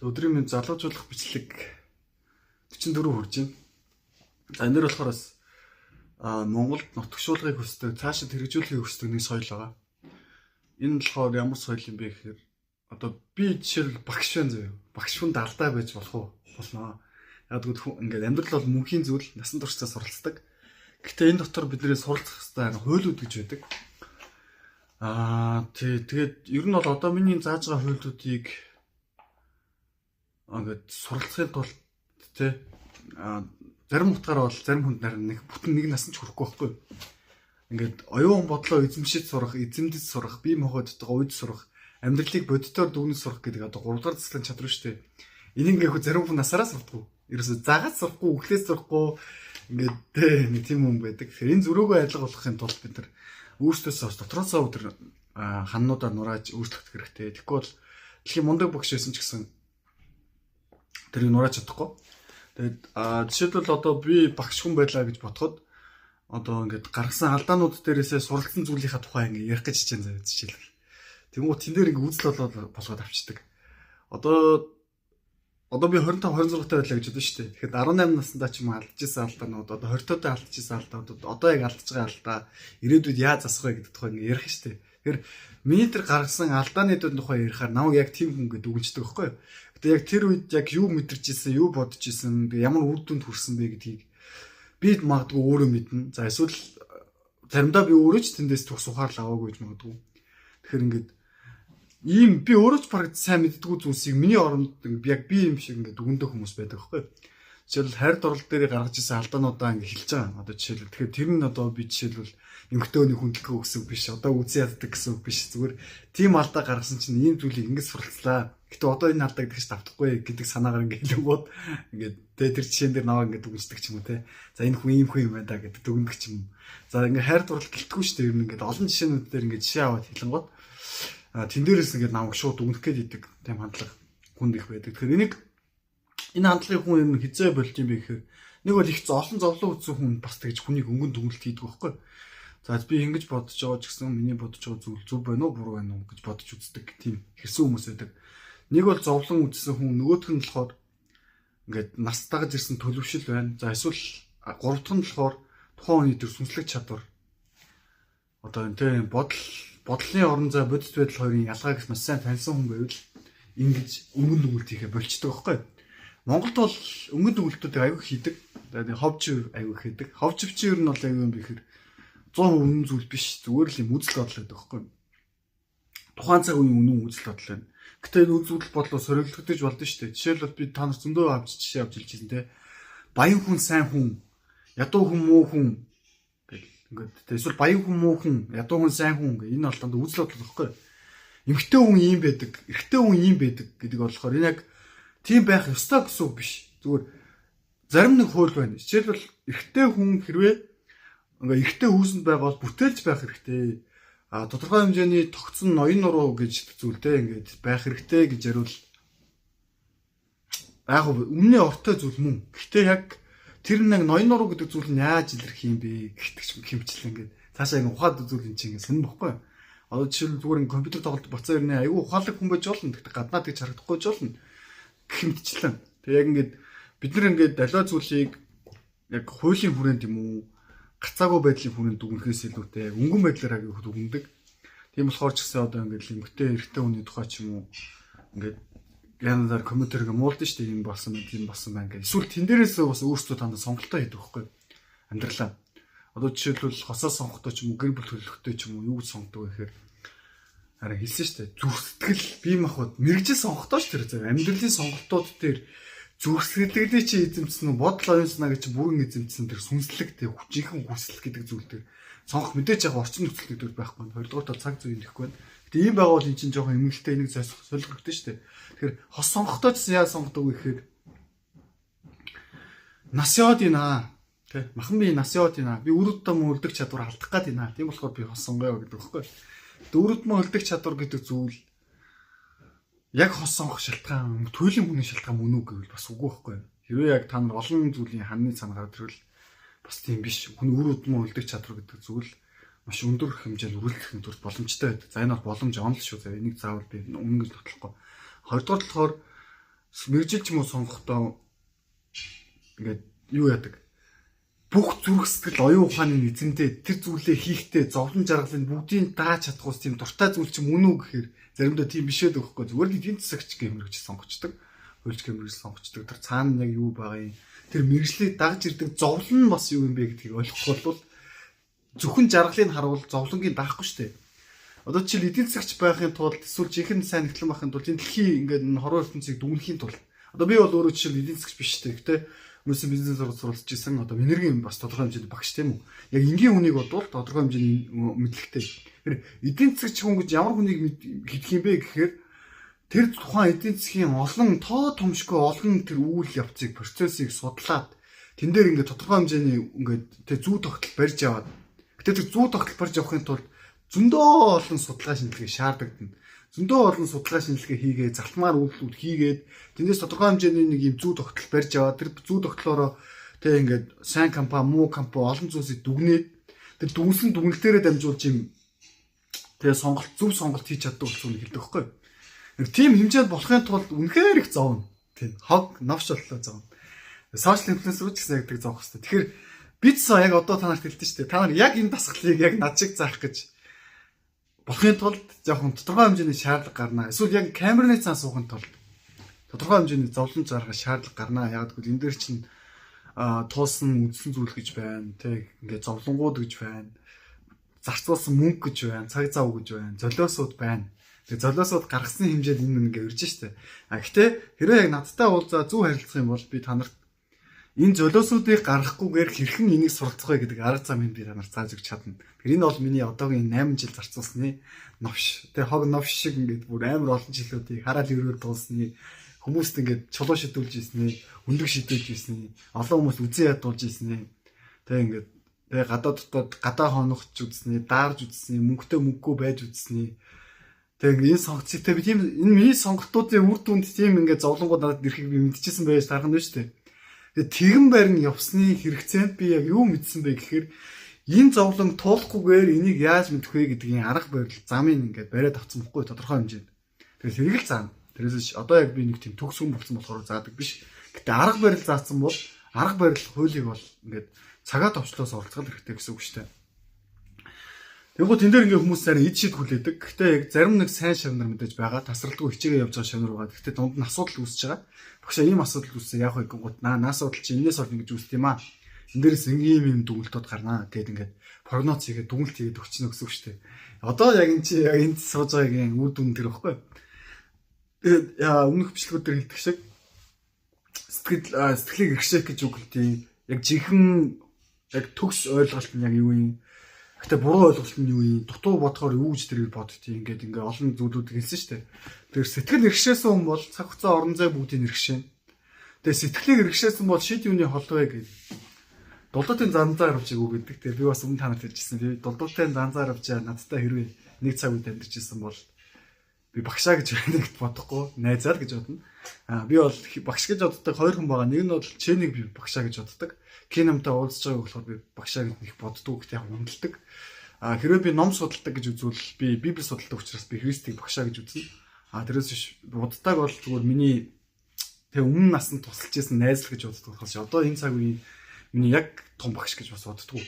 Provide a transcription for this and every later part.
Өдрийн мэнд залуужуулах бичлэг 44 хүрж байна. За энэ дөр болохоор бас Монголд нутагшуулгыг хүсдэг, цаашид хэрэгжүүлэхийг хүсдэг нэг соёл байгаа. Энэ болохоор ямар соёл юм бэ гэхээр одоо би жишээл багш байна заяа. Багш хүнд алдаа байж болох уу? Болно. Яг гэвэл ингээд амьдрал бол мөнхийн зүйл, насан туршдаа суралцдаг. Гэхдээ энэ дотор бидний суралцах хэвээр хуйлууд гэж байдаг. Тэгээд ер нь бол одоо миний зааж байгаа хуйлуудыг ингээд суралцахын тулд зарим утгаараа бол зарим хүнд нарийн нэг бүтэн нэг насанд ч хүрэхгүй байхгүй. Ингээд оюун бодлоо эзэмшиж сурах, эзэмдэж сурах, бие махбодтой уйд сурах, амьдралыг бодитоор дүгнэж сурах гэдэг одоо 3 дахь засгийн чадвар шүү дээ. Энийг яг зарим хүн насаараа сурахгүй. Ерөөсө заагаад сурахгүй, өглөөс сурахгүй ингээд нэг тийм юм байдаг. Тэгэхээр энэ зөрөөгөө адилга болгохын тулд бид нар өөрсдөөсөө дотроосоо өдөр ханнуудаа нурааж өөрчлөх хэрэгтэй. Тэгэхгүй бол дэлхийн мундаг багш байсан ч гэсэн тэрийг нурааж чадахгүй. Тэгээд жишээлбэл одоо би багш хүн байлаа гэж бодоход одоо ингээд гаргасан алдаанууд дээрээсээ суралцсан зүйлийнхаа тухай ингээд ярих гэж хичээн заяа жишээлбэл. Тэнгуү тэн дээр ингээд үзэл болгоод авчдаг. Одоо би 25 26 таа байлаа гэж бодсон шүү дээ. Тэгэхэд 18 наснда ч юм алдчихсан алдаанууд, одоо 20 таа алдчихсан алдаанууд, одоо яг алдж байгаа алдаа ирээдүйд яаж засах вэ гэдэг тухай ингээд ярих шүү дээ. Тэгэхээр миний тэр гаргасан алдааны тухай ярихаар намайг яг тийм хүн гэдэг үгэнчдэг байхгүй юу? Гэтэ яг тэр үед яг юу мэдэрч ирсэн, юу бодож ирсэн, ямар үр дүнд хүрсэн бэ гэдгийг би магадгүй өөрөө мэднэ. За эсвэл заримдаа би өөрөө ч тэндээс төгс ухаарлаа аваагүй гэж магадгүй. Тэгэхээр ингээд ийм би өөрөө ч бараг сайн мэддэггүй зүйлсийг миний оронд яг би юм шиг ингээд дүгндэг хүмүүс байдаг байхгүй. Жишээлбэл хайр дурлал дээр гаргаж ирсэн алдаануудаа ингээд хэлж байгаа. Одоо жишээлбэл тэгэхээр тэр нь одоо би жишээлбэл эмгтөөний хүндлэхөө гэсэн үг биш. Одоо үзэн яддаг гэсэн үг биш. Зүгээр тийм алдаа гаргасан чинь ийм зүйлийг ингээд суралцлаа. Гэтэ одоо энэ алдаа гэдэг чинь давтахгүй гэдэг санаагаар ингээд хэлэнгууд ингээд тэр жишээн дээр наваа ингээд дүгнждэг ч юм уу те. За энэ хүн ийм хүн юм байна да гэдэг дүгндэг ч юм. За ингээд хайр дурлал гэлтгүй шүү дээ. Ер нь ингээд олон жишээнүүд дээр ингээд жишээ аваад хэлэнгууд тэн дээрээс ингээд намайг шууд дүгнэх гээд идэг тийм хандлага хүнд их байдаг. Тэгэхээр энэ хандлагын хүн ер нь хизээ болж юм бэ гэхээр нэг бол их олон зовлон үзсэн хүн бас тэгж хүнийг өнгөн дүгнэлт хийдэг байхгүй. За би ингэж бодож байгаа ч гэсэн миний бодож байгаа зүйл зөв байна уу буруу байна уу гэж бодож үздэг тийм хэрсэн хүмүүс байдаг. Нэг бол зовлон үзсэн хүн, нөгөөх нь болохоор ингээд нас дагаж ирсэн төлөвшил байна. За эсвэл гурав дахь нь болохоор тухайн хүний төр сүнслэг чадвар. Одоо энэ тийм бодлын орон зай бодит байдал хоёрын ялгааг маш сайн таньсан хүн байвал ингэж өнгөн дүгнэлт хийхэ болчдөг байхгүй. Монголд бол өнгөн дүгнэлтүүдийг аягүй хийдэг. Тэгээд ховж аягүй хийдэг. Ховжвч ер нь бол аягүй юм бэхэр 100% үнэн зүйл биш. Зүгээр л юм үзэл бодол байдаг байхгүй. Тухайн цаг үеийн үнэн үзэл бодол байна. Гэтэ энэ үзэл бодлоо сорилгодож болдсон шүү дээ. Жишээлбэл би та нар зөндөө авч жишээ авч хэлж байсан те. Баян хүн сайн хүн, ядуу хүн муу хүн ингээд эсвэл баян хүн муу хүн, ядуу хүн сайн хүн гэх энэ бол дандаа үзэл бодол байхгүй. Эмхтэй хүн ийм байдаг, эрэгтэй хүн ийм байдаг гэдэг болохоор энэ яг тийм байх ёстой гэсэн үг биш. Зүгээр зарим нэг хууль байна. Жишээлбэл эрэгтэй хүн хэрвээ ингээ эрэгтэй хүүсэнд байгаа бол бүтээлж байх хэрэгтэй. Тодорхой хэмжээний тогтсон ноён нуруу гэж зүйлтэй ингээд байх хэрэгтэй гэж яривал яг үнний ортой зүйл мөн. Гэхдээ яг тэр нэг ноён нуруу гэдэг зүйл нь яаж илэрх юм бэ гэхдээ ч хэмчлээ ингээд цаашаа ингээ ухаад зүйл юм чинь сонир бохгүй. Одоо жишээл зүгээр ингээ компьютер тоглолт бацаа ирнэ айгүй ухаалаг хүн байж болно. Гэхдээ гаднаад гэж харагдахгүй ч болно. Хэмтчлэн. Тэг яг ингээд бид нар ингээд аливаа зүйлийг яг хуулийн хүрээнд юм уу гацаагүй байдлын хүрээнд дүгнэхээс илүүтэй өнгөн байдлаар аяг их дүгндэг. Тийм болохоор ч гэсэн одоо ингээд эмгтэй эрэгтэй хүний тухай ч юм уу ингээд янзаар компьютерыг муулдаг шүү дээ. Ийм болсон байна, тийм болсон байна гэх. Эсвэл тэн дээрээс бас өөрсдөө танд сонголтоо хийдэг байхгүй амьдралаа. Одоо жишээлбэл хосоо сонгохдоо ч юм уу гэр бүл төлөвлөхтэй ч юм уу юу гэж сонгодог вэ гэхээр харин хэлсэн шүү дээ. Зүрх сэтгэл бие махбод мэрэгжил сонгохдоо ч тэр амьдралын сонголтууд дээр зүрх сэтгэлээ чи эзэмсэн нь бодол оюун санаа гэж бүрэн эзэмсэн тэр сүнслэг тэг хүчийнхэн хүсэл гэдэг зүйл дээр сонгох мэдээж яг орчин нөхцөл дээр байхгүй. Хоёрдугаар цаг зүй нэхгүй байна. Гэтэ ийм байгуул эн чинь жоохон эмгэлтэй энийг солихгдсон шүү дээ. Тэгэхээр хос сонгохдоо ч яа сонгодог вэ гэхээр нас яваад ийна. Тэ махан би нас яваад ийна. Би өрөддөө мөлдөг чадвар алдах гээд ийна. Тийм болохоор би хос сонгоё гэдэг байхгүй. Өрөд мөлдөг чадвар гэдэг зүйл яг хос сонгох шалтгаан туйлын хүний шалтгаан мөн үү гэвэл бас үгүй байхгүй. Хэрвээ яг та нар олон зүйлийн ханны цанаар төрөл бас тийм биш. Хүн үр удмын үлдэх чадвар гэдэг зүйл маш өндөр хэмжээнд үргэлжлэх нь боломжтой байдаг. За энэ бол боломж онл шүү. За энийг заавал би өмнө гэж тотлохгүй. Хоёрдугаар болохоор мэрэгжил ч юм уу сонгохдоо ингээд юу яадаг. Бүх зүрх сэтгэл оюун ухааны эзэндээ тэр зүйлээ хийхдээ зовлон жаргалыг бүгдийг дааж чадах ус тийм дуртай зүйл чинь мөн үү гэхээр заримдаа тийм биш байдаг байхгүй зүгээр л эдийн засагч гэмэрч сонгочдөг. Хөлж гэмэрч сонгочдөг. Тэр цаана яг юу байгаа юм. Тэр мэрэгжлийг дагж ирдэг зовлон нь бас юу юм бэ гэдгийг ойлгох бол зөвхөн жаргалыг харуул зовлонгийн даахгүй шүү дээ. Одоо жишээл эдийн засагч байхын тулд эсвэл жинхэнэ сайн нэгтлэн байхын тулд энэ дэлхийн ингээд хорвоо ертөнцийг дүгнэхийн тулд одоо би бол өөрөө жишээл эдийн засагч биш шүү дээ. Гэтэ хүмүүсийн бизнес суралцж ирсэн одоо энергийн бас тодорхой хэмжээний багш тийм үү. Яг энгийн хүнийг бодвол тодорхой хэмжээний мэдлэгтэй. Тэр эдийн засагч хүн гэж ямар хүнийг хэлэх юм бэ гэхээр тэр тухайн эдийн засгийн олон тоо томшгүй олон тэр үйл явцыг процессыг судлаад тэн дээр ингээд тодорхой хэмжээний ингээд тэр зүй тогтол барьж яваад гэтээ тэр зүй тогтол барьж явахын тулд зөндөө олон судалгаа шинжилгээ шаардлагдан. Зөндөө олон судалгаа шинжилгээ хийгээд залтмаар үйлдэлүүд хийгээд тэндээс тодорхой хэмжээний нэг юм зүй тогтол барьж аваад тэр зүй тогтлоороо тэг ингээд сайн компани, муу компани олон зүйлсийг дүгнээд тэр дүгнсэн дүгнэлт дээрээ дамжуулж юм тэг сонголт зөв сонголт хийж чаддаг болсон хэлдэг байхгүй. Тийм хэмжээнд болохын тулд үнэхээр их зовно. Тийм хог новш боллоо зовно. Сошиал инфлюенсер ч гэсэн ягдаг зовх хэрэгтэй. Тэгэхээр бид яг одоо танарт хэлдэг шүү дээ. Та нар яг энэ дасгалыг яг над шиг заах гэж болохын тулд жоохон тодорхой хэмжээний шаардлага гарна. Эсвэл яг камерны цаан суухын тулд тодорхой хэмжээний зовлон зарах шаардлага гарна. Яг гэвэл энэ дээр чинь туусан үдсэн зүйл гэж байна. Тэг ингээд зовлонгууд гэж байна. Зарцуулсан мөнгө гэж байна. Цаг зав гэж байна. Золиосууд байна. Тэг золиосууд гаргасан хэмжээд энэ ингээд ирж штэ. Гэхдээ хэрвээ яг надтай уулзаа зөв харилцах юм бол би танарт энэ золиосуудыг гаргахгүйгээр хэрхэн энийг суралцах вэ гэдэг арга замыг би танарт зааж өгч чадна. Тэр энэ бол миний одоогийн 8 жил зарцуулсны новш. Тэг хог новш шиг ингээд бүр амар олон жилүүдийг хараал өрөөр дуусны хүмүүст ингээд чулуу шидүүлж ийснэ, өндөг шидүүлж ийснэ, олон хүмүүс үзэн ядуулж ийснэ. Тэг ингээд тэг гадаа хоногч үзснэ, даарж үзснэ, мөнгөтэй мөнгөгүй байж үзснэ. Тэг энэ сонгоцтой би тийм энэ миний сонголтуудын үр дүнд тийм ингээд зовлонгууд надад ирэхийг би мэдчихсэн байж тарах нь шүү дээ. Тэгээ тэгэн барин явсны хэрэгцээнд би яг юу мэдсэн бэ гэхээр энэ зовлон туулахгүйгээр энийг яаж мэдэх вэ гэдгийн арга барил замыг ингээд бариад авсан бохгүй тодорхой хэмжээнд. Тэгээс хэрэг л заана. Тэрээс одоо яг би нэг тийм төгс хүн болсон болохоор заадаг биш. Гэтэ арга барил заасан бол арга барил хуулийг бол ингээд цагаа товчлоос оролцох хэрэгтэй гэсэн үг шүү дээ. Тэгвэл тэн дээр ингээд хүмүүс зарим эд шид хүлээдэг. Гэтэ яг зарим нэг сайн шавнар мэдээж байгаа. Тасралтгүй хичээгээ явж байгаа шавнар байгаа. Гэтэ дунд нь асуудал үүсэж байгаа. Багшаа ийм асуудал үүсээ яг хөө гот наас судал чи энэс бол ингэж үүсдэг юм аа. Энд дээрээс ингийн юм дүгнэлтүүд гарнаа гэдэг ингээд прогноз хийгээд дүгнэлт хийгээд өгчнө гэсэн үг шүү дээ. Одоо яг энэ чи яг энд сууж байгаагийн үр дүн тэр ихгүй. Тэгээд өмнөх бичлэгүүд дээр хэлдэг шиг сэтгэлийг иргэшээх гэж үг хэлдэг. Яг жинхэнэ яг төгс ойлголт нь яг юу юм? Гэтэ буруу ойлголт нь юу юм? Дутуу бодохоор юу гэж тэрийг боддгийг ингээд олон зүйлүүд хэлсэн шүү дээ. Тэр сэтгэл иргэшээсэн хүн бол цаг хугацаа орон зай бүгдийг иргэшээн. Тэгээ сэтгэлийг иргэшээсэн бол шид юуны холбоо гэж. Дулдалтын занзаар авчиг үг гэдэг. Тэгээ би бас өмнө танарт хэлжсэн. Би дулдалтын занзаар авчаа надтай хэрвээ нэг цаг үед амьдэрчсэн бол би багшаа гэж нэгт бодохгүй, найзаар гэж бодно. Би бол багш гэж боддог хоёр хүн байгаа. Нэг нь бол Чэнийг би багшаа гэж боддог. Киномтой уулзж байгааг болохоор би багшаа гэж нэг боддог гэхдээ яг хүндэлдэг. Хэрвээ би ном судалдаг гэж үзвэл би Библи судалдаг учраас би Христийг багшаа гэж үзнэ. Тэрээс биш буддаг бол зүгээр миний тэг өмнө насанд тусалж исэн найзлах гэж боддог болохоос одоо энэ цаг үеийн миний яг том багш гэж бас боддгоо.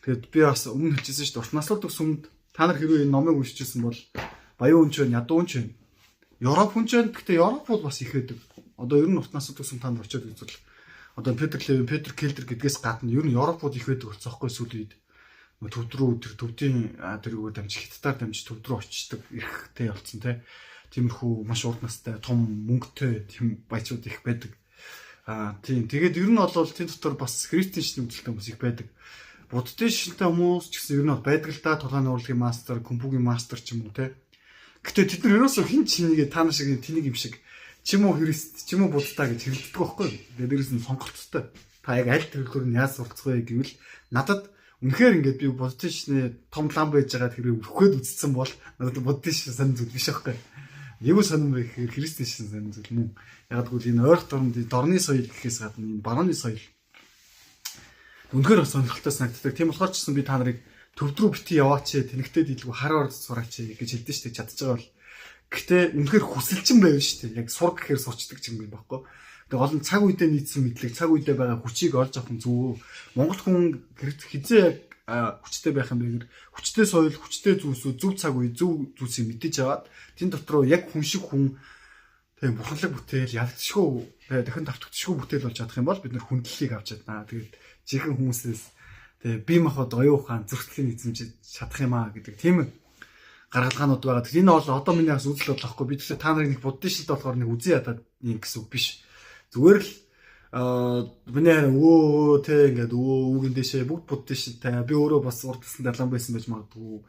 Тэгээд би бас өмнө хэлжсэн шүү дээ. Урт наслууд төсөмд та нар хэрвээ энэ номыг уншижсэн бол баян хүн ч байна, ядуу хүн ч байна. Европ хүн ч байна. Гэхдээ Европ бол бас их байдаг. Одоо ер нь урт наслууд төсөм та нар очиод үзвэл одоо Петр Левин, Петр Келдер гэдгээс гадна ер нь Европууд их байдаг болсон байхгүй сүүлийн үед. Төв рүү тэр төвдийн тэр үгээр дамжиж хиттаар дамжиж төв рүү очдог ихтэй болсон тий. Тиймэрхүү маш урт настай, том мөнгөтэй тийм баячууд их байдаг. Тийм. Тэгээд ер нь бол тэн дотор бас христийн шин үзэлтэй хүмүүс их байдаг. Буддийн шинтэй хүмүүс ч гэсэн ер нь бол байдаг л да. Тулгааны урлагийн мастер, компугийн мастер ч юм уу тий. Гэтэ тэд нар ерөөсөө хин ч нэгэ та нар шиг тэнийг юм шиг ч юм уу христ, ч юм уу буддаа гэж хэлдэг байхгүй. Тэгээд дээрээс нь сонголттой. Та яг аль төрөлөөр нь яаж суралцах вэ гэвэл надад үнэхээр ингээд би буддийн шинэ том лам байж байгаа тэрийг өвхөд үзсэн бол надад буддийн шин сонь зүйл биш байхгүй. Юу сонирм бэ гэхээр христийн шин сонь зүйл мөн. Яг гэвэл энэ ойрт дорны соёл гэхээс гадна энэ барууны соёл үнэхээр сонирхолтой санагддаг. Тийм болохоор ч гэсэн би та нарыг төвд рүү бити яваач, тэнэгтэй дийлгүй хар орд сураач гэж хэлдэж штэ чадчих байгаа бол. Гэтэ үнэхээр хүсэлчин байв шүү дээ. Яг сурах гэхээр сурчдаг юм байхгүй. Тэгээ гол нь цаг үедээ нийцсэн мэдлэг, цаг үедээ байгаа хүчийг олж авах нь зөв. Монгол хүн хизээ яг хүчтэй байх юм бэ гэр хүчтэй соёл, хүчтэй зүйлсүүд, зөв цаг үе, зөв зүйлсийг мэдэж аваад тэн дотроо яг хүн шиг хүн тэгээ бурханлаг бүтээл, ялгдшгүй, тэгээ дахин давтагдшгүй бүтээл болж чадах юм бол бид нэр хүндлэлийг авч чаднаа. Тэгээд жинхэнэ хүмүүсээс тэгээ бие махбод оюун ухаан зөрчлийн эзэмшиж чадах юм аа гэдэг тийм гаргалгаанууд байгаа. Тэгэхээр энэ бол одоо миний бас үзэл бодлохгүй. Би тэгэхээр та нарыг нэг буддист болохоор нэг үзэн ядаад юм гэсэн үг биш. Зүгээр л миний хараа те ингээд үүгэн дэшээ бүгд буддисттай. Би өөрөө бас урдсан далан байсан байж магадгүй.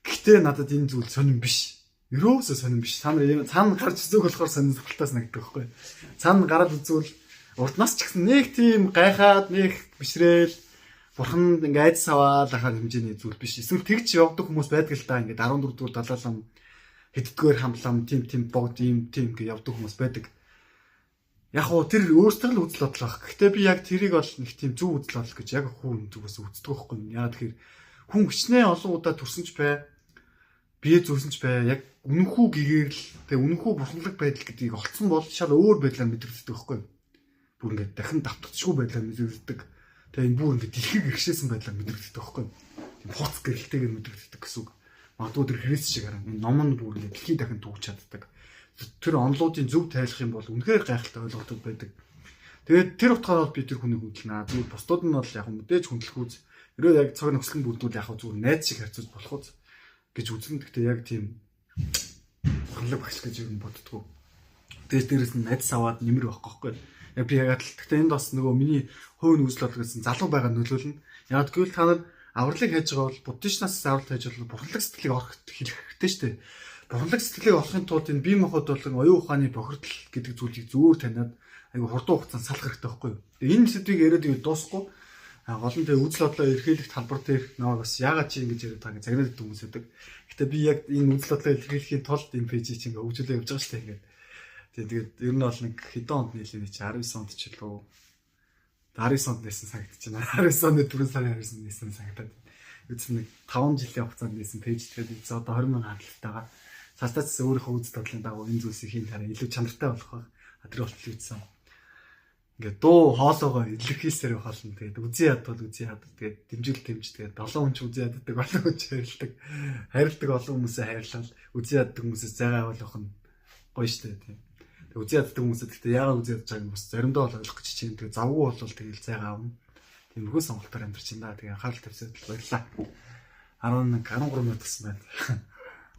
Гэхдээ надад энэ зүйл сонирн биш. Ерөөсөө сонирн биш. Та нар цаана гарч зүг болохоор сонирхолтойс нагддаг байхгүй. Цаана гараад үзвэл урднаас ч гэсэн нэг тийм гайхаад нэг бишрээл бурхан ингээд саваад ахаар хэмжээний зүйл биш. Эсвэл тэгж явдаг хүмүүс байдаг л да. Ингээд 14 дугаар далаалам хэддгээр хамлам тийм богд ийм тийм ингээд явдаг хүмүүс байдаг. Яг уу тэр өөрсдөө л үзэл бодлоо. Гэхдээ би яг тэрийг бол нэг тийм зөв үзэл бодлоо гэж яг хүн зүгээс үздэг байхгүй юм. Яа тэгэхээр хүн хүчнээ олон удаа төрсөн ч бай, бие зүрсэн ч бай, яг үнэнхүү гэгэрл, тэгээ үнэнхүү бурханлаг байдал гэдгийг олцсон бол шал өөр байдлаар мэдрэгддэг байхгүй. Бүр ингээд дахин давтагдчихгүй байдлаар мэдрэгддэг. Тэгээ энэ бүр ингээд дэлхийг иргэшээсэн байдлаар мэдрэгддэг байхгүй. Тийм хоц гэрэлтэйгээр мэдрэгддэг гэсэн үг. Магадгүй тэр Христ шиг хараа. Энэ ном нь бүр ингээд дэлхийг дахин түүж чаддаг. Тэр онлуудын зөв тайлах юм бол үнэхээр гайхалтай ойлголтууд байдаг. Тэгээд тэр утгаараа би тэр хүнийг хөдлөнө. Зүгээр бусдууд нь бол яг мэдээж хүндлэх үз. Ерөө яг цаг нөхцөл нь бүрдүүл яг зүгээр найз шиг харьцуулж болох үз гэж үзнэ. Гэхдээ яг тийм хандлаг багш гэж юм боддгоо. Тэгээд дээрэс нь найз аваад нэмэр байхгүй байхгүй. Яг би ягаад л гэхдээ энд бас нөгөө миний хувийн үзэл бодлого гэсэн залуу байгаа нөлөөлнө. Яг гэвэл та нар авралыг хайж байгаа бол буддичнаас авралт хайж бол бурханлаг сэтгэлийг орох хэрэгтэй шүү дээ. Бурханлаг сэтгэлийг олохын тулд энэ бие махбод болон оюун ухааны бохирдол гэдэг зүйлийг зөвөр таниад айгу хурдан хугацаанд салах хэрэгтэй байхгүй юу. Тэгээ энэ сэдвийг яриад ивэл дуусахгүй. Гол нь тэгээ үзэл бодлоо эрхийлэх талбар дээр нөө бас яагаад чи ингэж яриад байгаа загнаад идэх хүмүүс байдаг. Гэтэ би яг энэ үзэл бодлоо эрхийлэхийн тулд энэ пэйжийг чинь хөгжүүлээ явж байгаа шүү дээ ингээд. Тэгээд ер нь бол нэг хэдэн онд нийлээ чи 19 онд ч лөө 19 онд нээсэн санагдчихна. 19 оны 4 сарын 19-нд нээсэн санагдаад. Үгүй нэг 5 жилийн хугацаанд нээсэн пэйж тэгээд одоо 20 мянган хандлтайгаа цаастаас өөрийнхөө үзэл бодлын дагуу энэ зүйлсийг хийн тараа илүү чанартай болох байх. Тэр болтол үүсэн. Ингээд дуу хоолоогоо илэрхийлсээр хоолно. Тэгээд үзий ядвал үзий яддаг. Тэгээд дэмжил дэмж. Тэгээд 7 хүн ч үзий яддаг, олон хүн ч хайрладаг. Хайрладаг олон хүмүүсээ хайрлал. Үзий яддаг хүмүүсээс зайгаа авах нь гоё штэ тийм. Тэгээд үзий яддаг хүмүүсээ гэхдээ яагаад үзий ядж байгааг нь бас заримдаа бол ойлгох гэж чинь. Тэгээд завгүй болвол тэгээд зайгаа авна. Тиймэрхүү сонголтоор амьдарч байна. Тэгээд анхаарал тавьсаад баярлаа. 11 13 минут гэсэн байна.